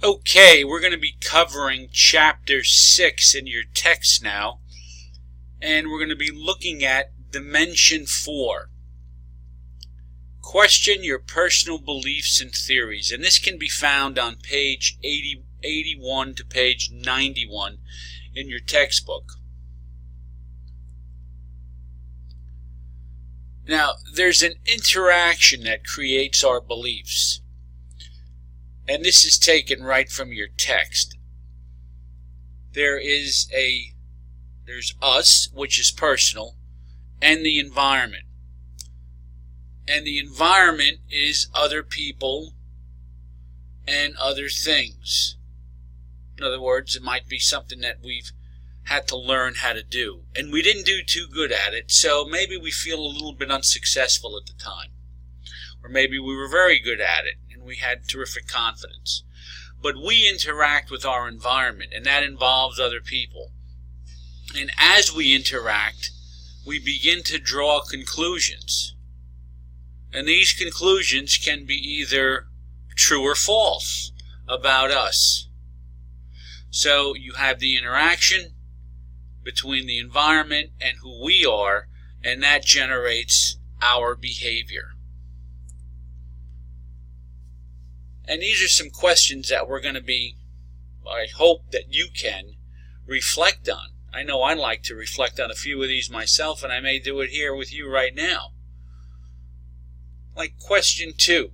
Okay, we're going to be covering Chapter 6 in your text now, and we're going to be looking at Dimension 4. Question your personal beliefs and theories, and this can be found on page 81 to page 91 in your textbook. Now, there's an interaction that creates our beliefs. And this is taken right from your text. There's us, which is personal, and the environment. And the environment is other people and other things. In other words, it might be something that we've had to learn how to do. And we didn't do too good at it, so maybe we feel a little bit unsuccessful at the time. Or maybe we were very good at it and we had terrific confidence. But we interact with our environment, and that involves other people. And as we interact, we begin to draw conclusions. And these conclusions can be either true or false about us. So you have the interaction between the environment and who we are, and that generates our behavior. And these are some questions that we're going to be, I hope that you can reflect on. I know I like to reflect on a few of these myself, and I may do it here with you right now. Like question 2,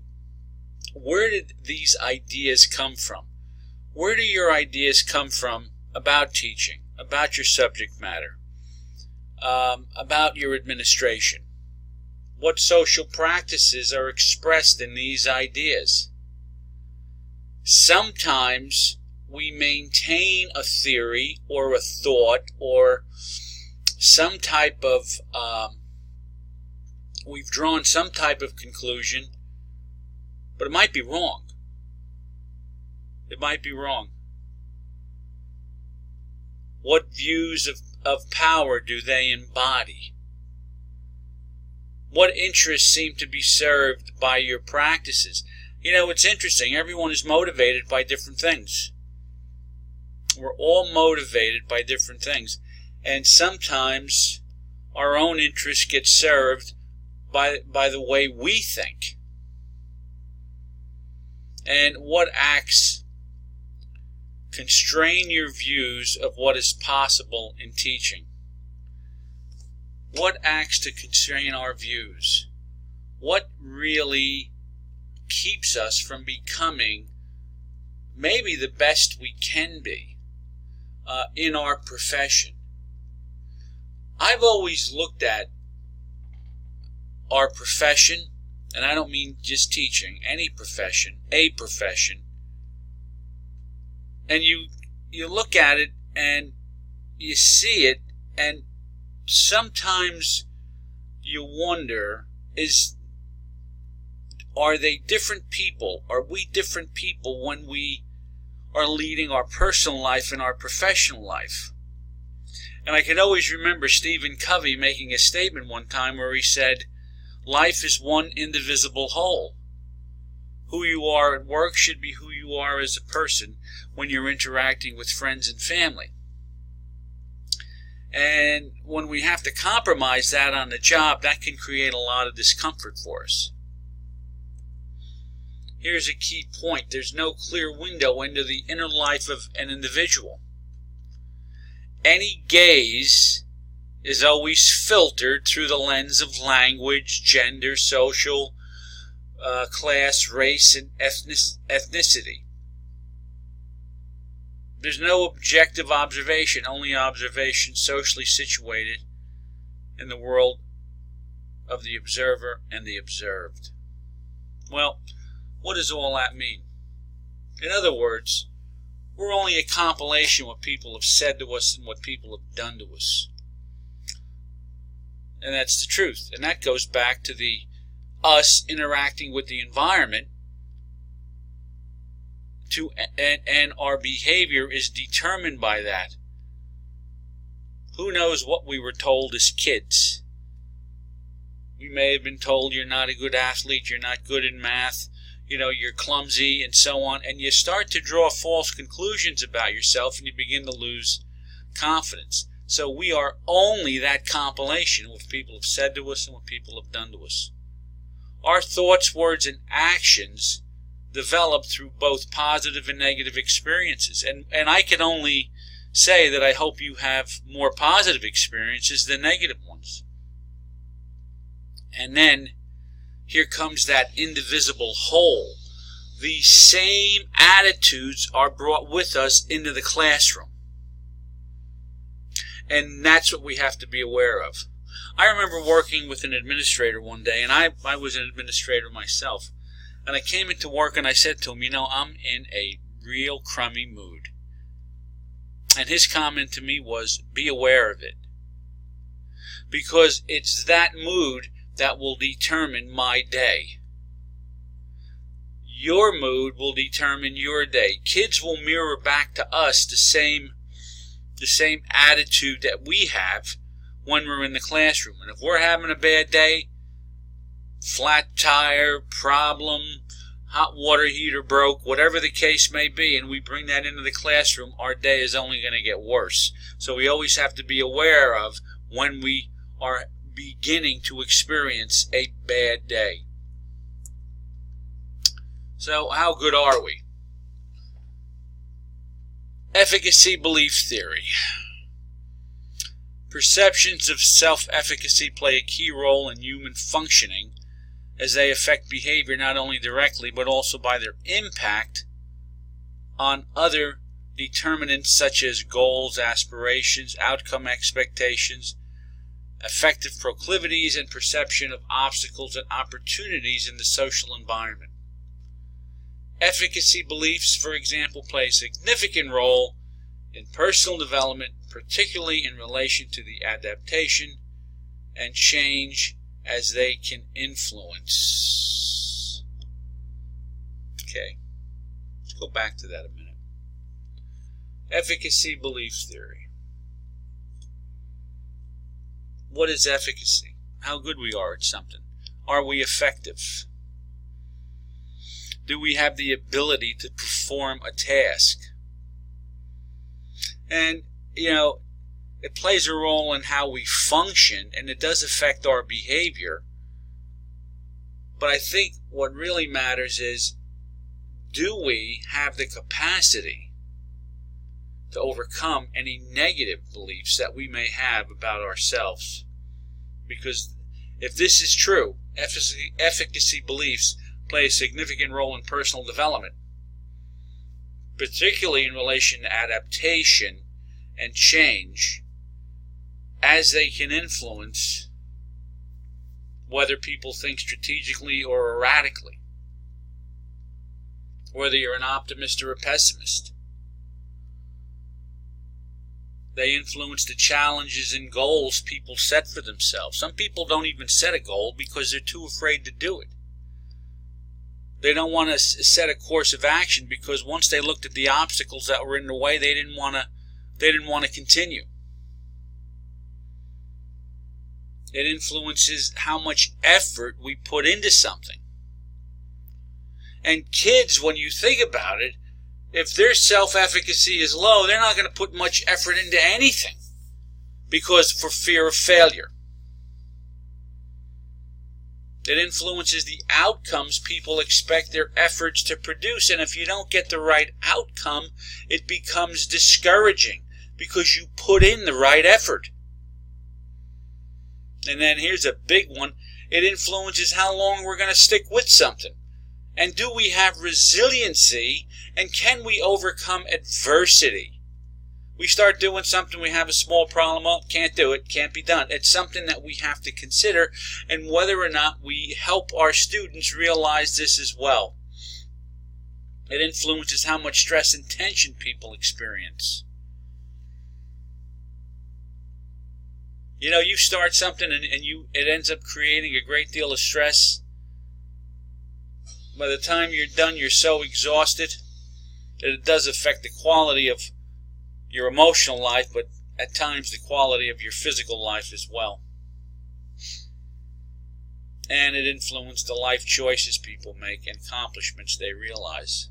where did these ideas come from? Where do your ideas come from about teaching, about your subject matter, about your administration? What social practices are expressed in these ideas? Sometimes we maintain a theory or a thought or some type of, we've drawn some type of conclusion, but it might be wrong. It might be wrong. What views of power do they embody? What interests seem to be served by your practices? You know, it's interesting. Everyone is motivated by different things. We're all motivated by different things. And sometimes our own interests get served by the way we think. And what acts constrain your views of what is possible in teaching? What acts to constrain our views? What really keeps us from becoming maybe the best we can be in our profession? I've always looked at our profession, and I don't mean just teaching, any profession, a profession, and you look at it and you see it, and sometimes you wonder, are they different people? Are we different people when we are leading our personal life and our professional life? And I can always remember Stephen Covey making a statement one time where he said, life is one indivisible whole. Who you are at work should be who you are as a person when you're interacting with friends and family. And when we have to compromise that on the job, that can create a lot of discomfort for us. Here's a key point. There's no clear window into the inner life of an individual. Any gaze is always filtered through the lens of language, gender, social, class, race, and ethnicity. There's no objective observation, only observation socially situated in the world of the observer and the observed. Well, what does all that mean? In other words, we're only a compilation of what people have said to us and what people have done to us. And that's the truth. And that goes back to the us interacting with the environment, and our behavior is determined by that. Who knows what we were told as kids? We may have been told you're not a good athlete, you're not good in math, you're clumsy and so on, and you start to draw false conclusions about yourself, and you begin to lose confidence. So we are only that compilation of what people have said to us and what people have done to us. Our thoughts, words, and actions develop through both positive and negative experiences. And I can only say that I hope you have more positive experiences than negative ones. And then here comes that indivisible whole. The same attitudes are brought with us into the classroom. And that's what we have to be aware of. I remember working with an administrator one day, and I was an administrator myself. And I came into work and I said to him, I'm in a real crummy mood. And his comment to me was, be aware of it. Because it's that mood that will determine my day. Your mood will determine your day. Kids will mirror back to us the same attitude that we have when we're in the classroom. And if we're having a bad day, flat tire, problem, hot water heater broke, whatever the case may be, and we bring that into the classroom, our day is only going to get worse. So we always have to be aware of when we are beginning to experience a bad day. So how good are we? Efficacy belief theory. Perceptions of self-efficacy play a key role in human functioning, as they affect behavior not only directly but also by their impact on other determinants such as goals, aspirations, outcome expectations, affective proclivities, and perception of obstacles and opportunities in the social environment. Efficacy beliefs, for example, play a significant role in personal development, particularly in relation to the adaptation and change as they can influence. Okay, let's go back to that a minute. Efficacy belief theory. What is efficacy? How good we are at something. Are we effective? Do we have the ability to perform a task? And, it plays a role in how we function, and it does affect our behavior. But I think what really matters is, do we have the capacity to overcome any negative beliefs that we may have about ourselves? Because if this is true, efficacy beliefs play a significant role in personal development, particularly in relation to adaptation and change, as they can influence whether people think strategically or erratically, whether you're an optimist or a pessimist. They influence the challenges and goals people set for themselves. Some people don't even set a goal because they're too afraid to do it. They don't want to set a course of action because once they looked at the obstacles that were in the way, they didn't want to continue. It influences how much effort we put into something. And kids, when you think about it, if their self-efficacy is low, they're not going to put much effort into anything because for fear of failure. It influences the outcomes people expect their efforts to produce. And if you don't get the right outcome, it becomes discouraging because you put in the right effort. And then here's a big one. It influences how long we're going to stick with something. And do we have resiliency? And can we overcome adversity? We start doing something, we have a small problem, can't do it, can't be done. It's something that we have to consider, and whether or not we help our students realize this as well. It influences how much stress and tension people experience. You start something and it ends up creating a great deal of stress. By the time you're done, you're so exhausted that it does affect the quality of your emotional life, but at times the quality of your physical life as well. and it influenced the life choices people make and accomplishments they realize.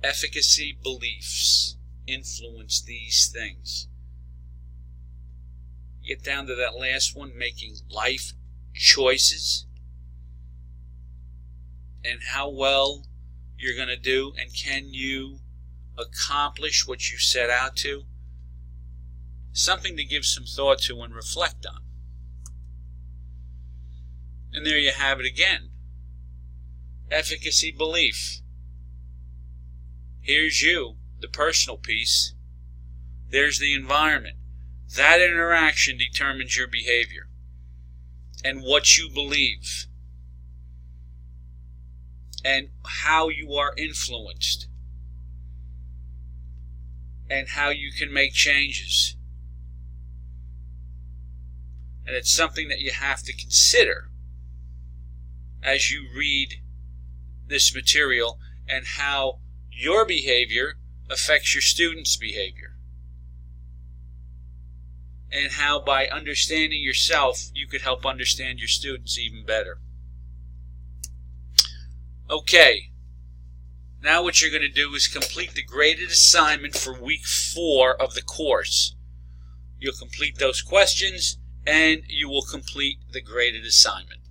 Efficacy beliefs influence these things. Get down to that last one, making life choices, and how well you're going to do, and can you accomplish what you set out to. Something to give some thought to and reflect on. And there you have it again. Efficacy belief. Here's you, the personal piece. There's the environment. That interaction determines your behavior and what you believe and how you are influenced and how you can make changes. And it's something that you have to consider as you read this material and how your behavior affects your students' behavior. And how by understanding yourself, you could help understand your students even better. Okay, now what you're going to do is complete the graded assignment for week 4 of the course. You'll complete those questions and you will complete the graded assignment.